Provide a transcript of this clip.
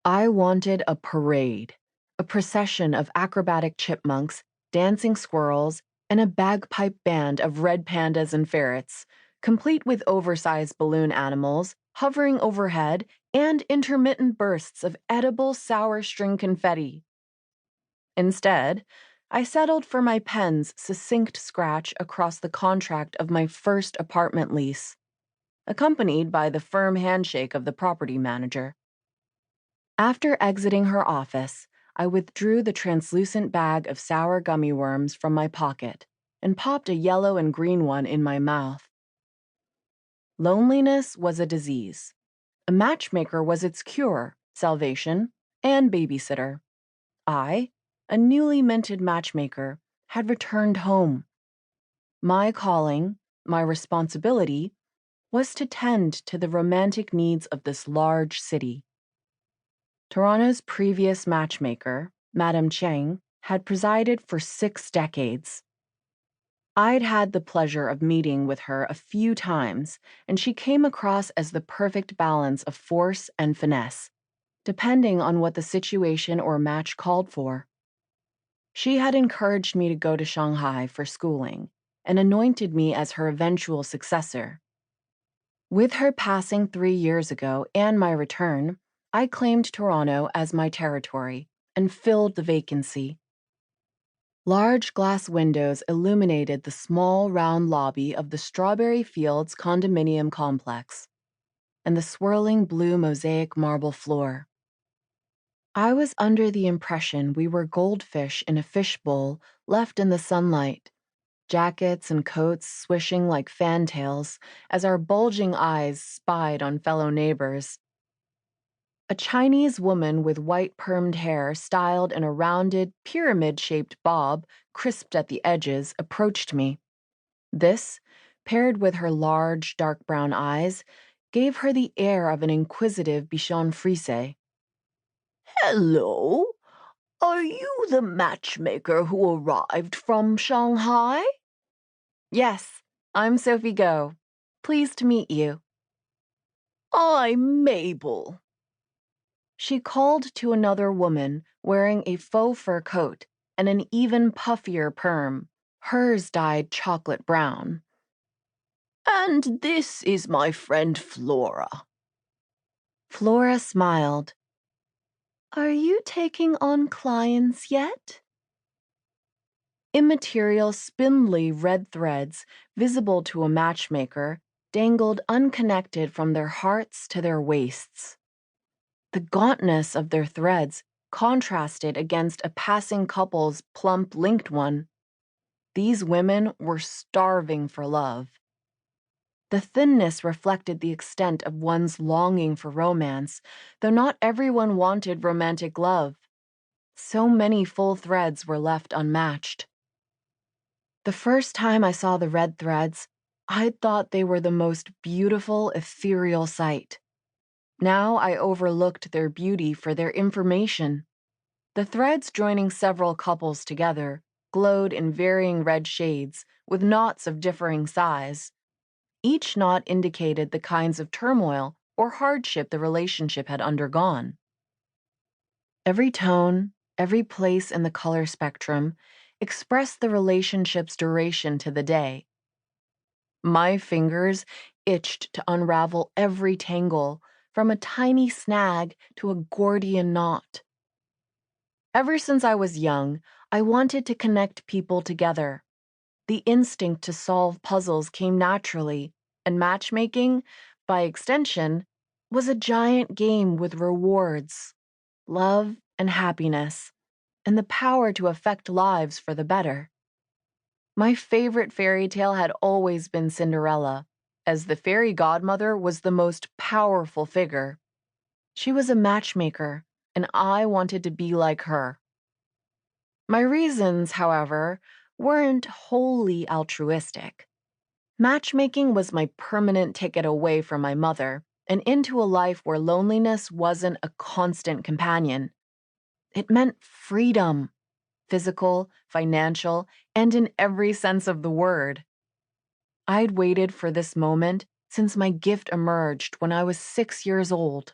I wanted a parade, a procession of acrobatic chipmunks, dancing squirrels, and a bagpipe band of red pandas and ferrets, complete with oversized balloon animals hovering overhead and intermittent bursts of edible sour string confetti. Instead, I settled for my pen's succinct scratch across the contract of my first apartment lease, accompanied by the firm handshake of the property manager. After exiting her office, I withdrew the translucent bag of sour gummy worms from my pocket and popped a yellow and green one in my mouth. Loneliness was a disease. A matchmaker was its cure, salvation, and babysitter. I, a newly minted matchmaker, had returned home. My calling, my responsibility, was to tend to the romantic needs of this large city. Toronto's previous matchmaker, Madame Cheng, had presided for 6 decades. I'd had the pleasure of meeting with her a few times, and she came across as the perfect balance of force and finesse, depending on what the situation or match called for. She had encouraged me to go to Shanghai for schooling and anointed me as her eventual successor. With her passing 3 years ago and my return, I claimed Toronto as my territory and filled the vacancy. Large glass windows illuminated the small round lobby of the Strawberry Fields condominium complex and the swirling blue mosaic marble floor. I was under the impression we were goldfish in a fishbowl left in the sunlight, jackets and coats swishing like fantails as our bulging eyes spied on fellow neighbors. A Chinese woman with white permed hair styled in a rounded, pyramid-shaped bob, crisped at the edges, approached me. This, paired with her large, dark brown eyes, gave her the air of an inquisitive Bichon Frise. "Hello, are you the matchmaker who arrived from Shanghai?" "Yes, I'm Sophie Go. Pleased to meet you." "I'm Mabel." She called to another woman wearing a faux fur coat and an even puffier perm, hers dyed chocolate brown. "And this is my friend Flora." Flora smiled. "Are you taking on clients yet?" Immaterial, spindly red threads, visible to a matchmaker, dangled unconnected from their hearts to their waists. The gauntness of their threads contrasted against a passing couple's plump, linked one. These women were starving for love. The thinness reflected the extent of one's longing for romance, though not everyone wanted romantic love. So many full threads were left unmatched. The first time I saw the red threads, I'd thought they were the most beautiful, ethereal sight. Now I overlooked their beauty for their information. The threads joining several couples together glowed in varying red shades, with knots of differing size. Each knot indicated the kinds of turmoil or hardship the relationship had undergone. Every tone, every place in the color spectrum expressed the relationship's duration to the day. My fingers itched to unravel every tangle, from a tiny snag to a Gordian knot. Ever since I was young, I wanted to connect people together. The instinct to solve puzzles came naturally, and matchmaking, by extension, was a giant game with rewards, love and happiness, and the power to affect lives for the better. My favorite fairy tale had always been Cinderella, as the fairy godmother was the most powerful figure. She was a matchmaker, and I wanted to be like her. My reasons, however, weren't wholly altruistic. Matchmaking was my permanent ticket away from my mother and into a life where loneliness wasn't a constant companion. It meant freedom, physical, financial, and in every sense of the word. I'd waited for this moment since my gift emerged when I was 6 years old.